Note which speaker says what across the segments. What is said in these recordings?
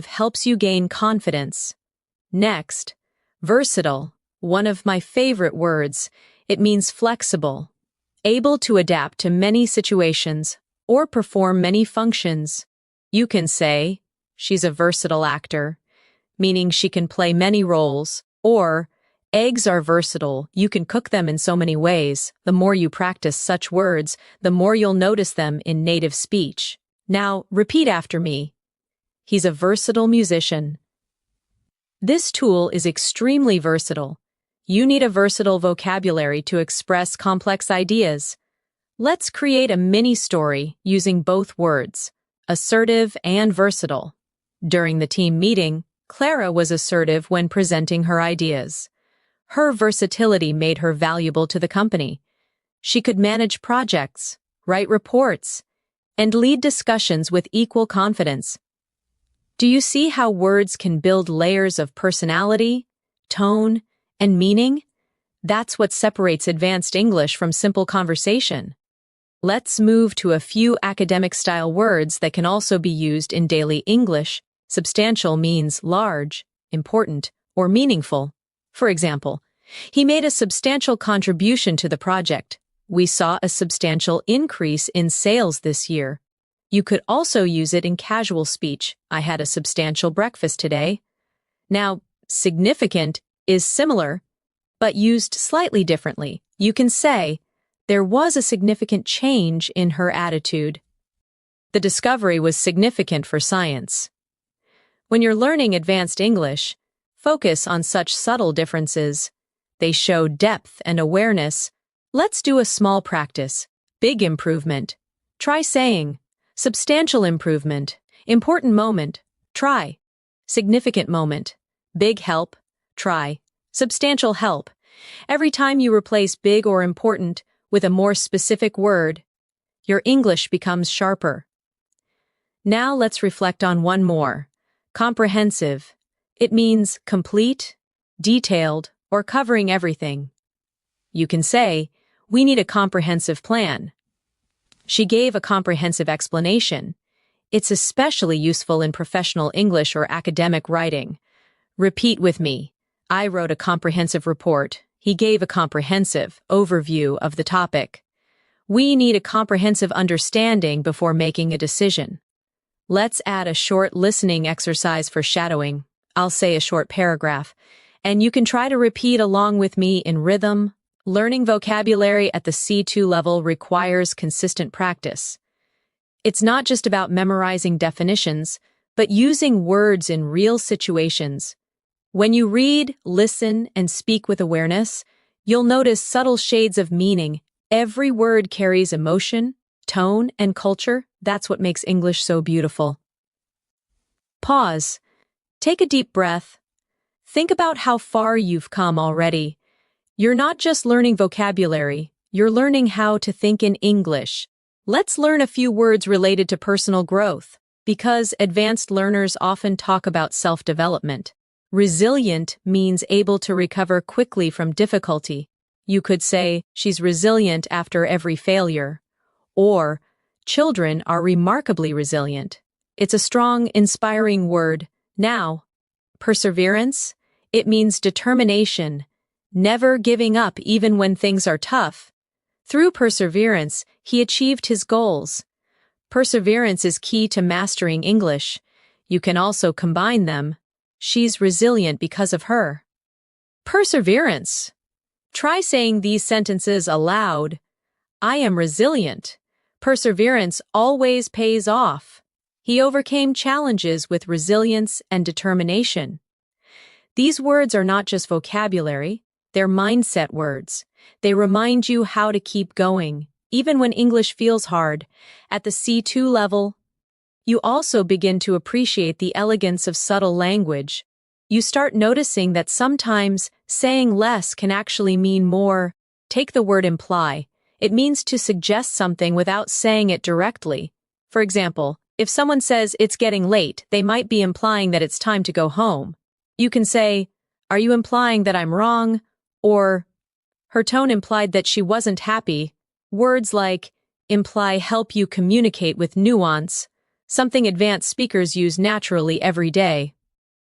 Speaker 1: helps you gain confidence. Next, versatile, one of my favorite words. It means flexible, able to adapt to many situations or perform many functions. You can say, she's a versatile actor, meaning she can play many roles, or eggs are versatile, you can cook them in so many ways. The more you practice such words, the more you'll notice them in native speech. Now, repeat after me. He's a versatile musician. This tool is extremely versatile. You need a versatile vocabulary to express complex ideas. Let's create a mini story using both words, assertive and versatile. During the team meeting, Clara was assertive when presenting her ideas. Her versatility made her valuable to the company. She could manage projects, write reports, and lead discussions with equal confidence. Do you see how words can build layers of personality, tone, and meaning? That's what separates advanced English from simple conversation. Let's move to a few academic-style words that can also be used in daily English. Substantial means large, important, or meaningful. For example, he made a substantial contribution to the project. We saw a substantial increase in sales this year. You could also use it in casual speech. I had a substantial breakfast today. Now, significant is similar, but used slightly differently. You can say, there was a significant change in her attitude. The discovery was significant for science. When you're learning advanced English, focus on such subtle differences. They show depth and awareness. Let's do a small practice. Big improvement. Try saying, substantial improvement, important moment. Try, significant moment. Big help. Try, substantial help. Every time you replace big or important with a more specific word, your English becomes sharper. Now let's reflect on one more. Comprehensive. It means complete, detailed, or covering everything. You can say, we need a comprehensive plan. She gave a comprehensive explanation. It's especially useful in professional English or academic writing. Repeat with me. I wrote a comprehensive report. He gave a comprehensive overview of the topic. We need a comprehensive understanding before making a decision. Let's add a short listening exercise for shadowing. I'll say a short paragraph, and you can try to repeat along with me in rhythm. Learning vocabulary at the C2 level requires consistent practice. It's not just about memorizing definitions, but using words in real situations. When you read, listen, and speak with awareness, you'll notice subtle shades of meaning. Every word carries emotion, tone, and culture. That's what makes English so beautiful. Pause. Take a deep breath. Think about how far you've come already. You're not just learning vocabulary, you're learning how to think in English. Let's learn a few words related to personal growth, because advanced learners often talk about self-development. Resilient means able to recover quickly from difficulty. You could say, she's resilient after every failure. Or, children are remarkably resilient. It's a strong, inspiring word. Now, perseverance, it means determination, never giving up even when things are tough. Through perseverance, he achieved his goals. Perseverance is key to mastering English. You can also combine them. She's resilient because of her. Perseverance. Try saying these sentences aloud. I am resilient. Perseverance always pays off. He overcame challenges with resilience and determination. These words are not just vocabulary, they're mindset words. They remind you how to keep going, even when English feels hard. At the C2 level, you also begin to appreciate the elegance of subtle language. You start noticing that sometimes saying less can actually mean more. Take the word imply. It means to suggest something without saying it directly. For example, if someone says it's getting late, they might be implying that it's time to go home. You can say, are you implying that I'm wrong? Or, her tone implied that she wasn't happy. Words like imply help you communicate with nuance. something advanced speakers use naturally every day.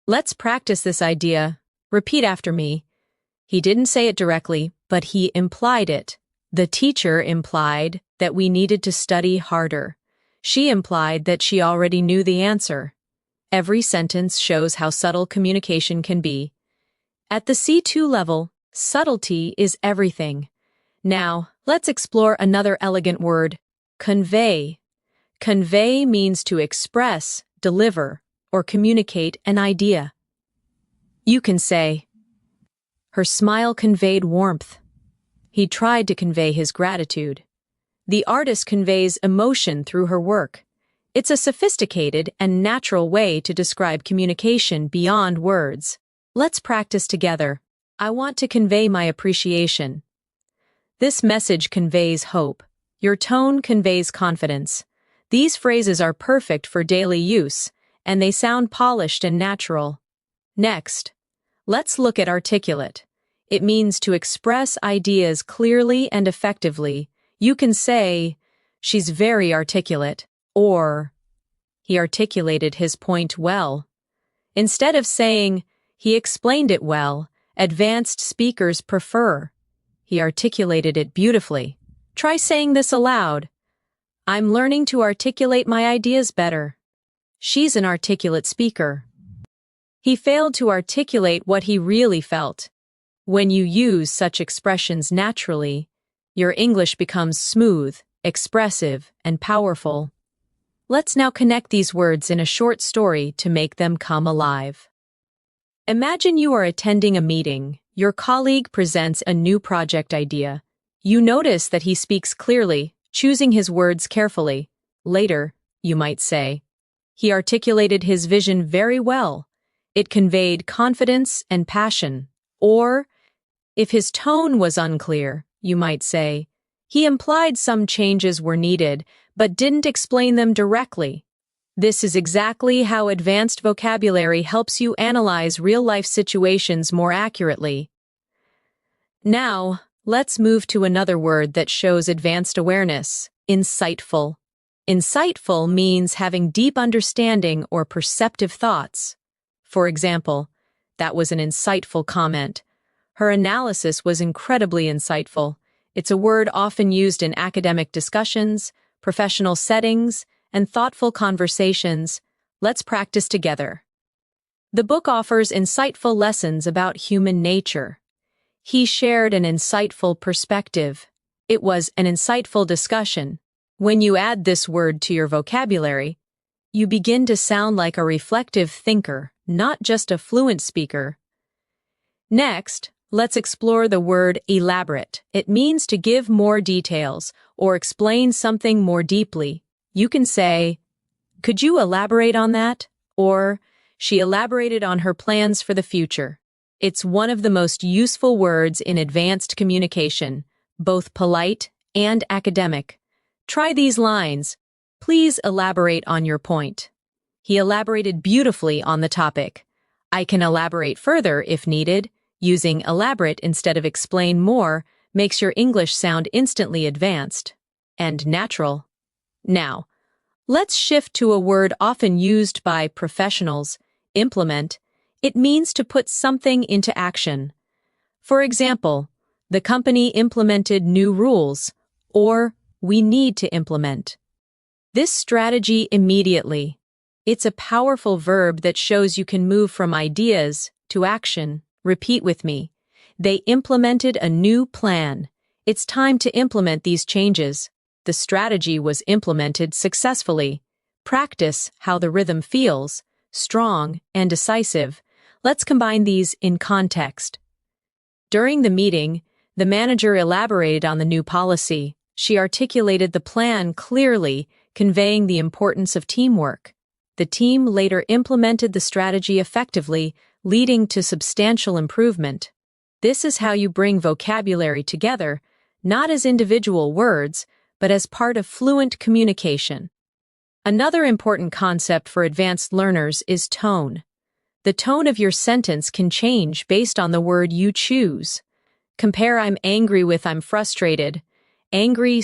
Speaker 1: Let's practice this idea. Repeat after me. He didn't say it directly, but he implied it. The teacher implied that we needed to study harder. She implied that she already knew the answer. Every sentence shows how subtle communication can be. At the C2 level, subtlety is everything. Now, let's explore another elegant word, convey. Convey means to express, deliver, or communicate an idea. You can say, her smile conveyed warmth. He tried to convey his gratitude. The artist conveys emotion through her work. It's a sophisticated and natural way to describe communication beyond words. Let's practice together. I want to convey my appreciation. This message conveys hope. Your tone conveys confidence. These phrases are perfect for daily use, and they sound polished and natural. Next, let's look at articulate. It means to express ideas clearly and effectively. You can say, she's very articulate, or he articulated his point well. Instead of saying, he explained it well, advanced speakers prefer, he articulated it beautifully. Try saying this aloud. I'm learning to articulate my ideas better. She's an articulate speaker. He failed to articulate what he really felt. When you use such expressions naturally, your English becomes smooth, expressive, and powerful. Let's now connect these words in a short story to make them come alive. Imagine you are attending a meeting. Your colleague presents a new project idea. You notice that he speaks clearly, choosing his words carefully. Later, you might say, he articulated his vision very well. It conveyed confidence and passion. Or, if his tone was unclear, you might say, he implied some changes were needed, but didn't explain them directly. This is exactly how advanced vocabulary helps you analyze real-life situations more accurately. Now, let's move to another word that shows advanced awareness, insightful. Insightful means having deep understanding or perceptive thoughts. For example, that was an insightful comment. Her analysis was incredibly insightful. It's a word often used in academic discussions, professional settings, and thoughtful conversations. Let's practice together. The book offers insightful lessons about human nature. He shared an insightful perspective. It was an insightful discussion. When you add this word to your vocabulary, you begin to sound like a reflective thinker, not just a fluent speaker. Next, let's explore the word elaborate. It means to give more details or explain something more deeply. You can say, could you elaborate on that? Or, she elaborated on her plans for the future. It's one of the most useful words in advanced communication, both polite and academic. Try these lines. Please elaborate on your point. He elaborated beautifully on the topic. I can elaborate further if needed. Using elaborate instead of explain more makes your English sound instantly advanced and natural. Now, let's shift to a word often used by professionals, implement. It means to put something into action. For example, the company implemented new rules, or we need to implement this strategy immediately. It's a powerful verb that shows you can move from ideas to action. Repeat with me. They implemented a new plan. It's time to implement these changes. The strategy was implemented successfully. Practice how the rhythm feels, strong and decisive. Let's combine these in context. During the meeting, the manager elaborated on the new policy. She articulated the plan clearly, conveying the importance of teamwork. The team later implemented the strategy effectively, leading to substantial improvement. This is how you bring vocabulary together, not as individual words, but as part of fluent communication. Another important concept for advanced learners is tone. The tone of your sentence can change based on the word you choose. Compare I'm angry with I'm frustrated. Angry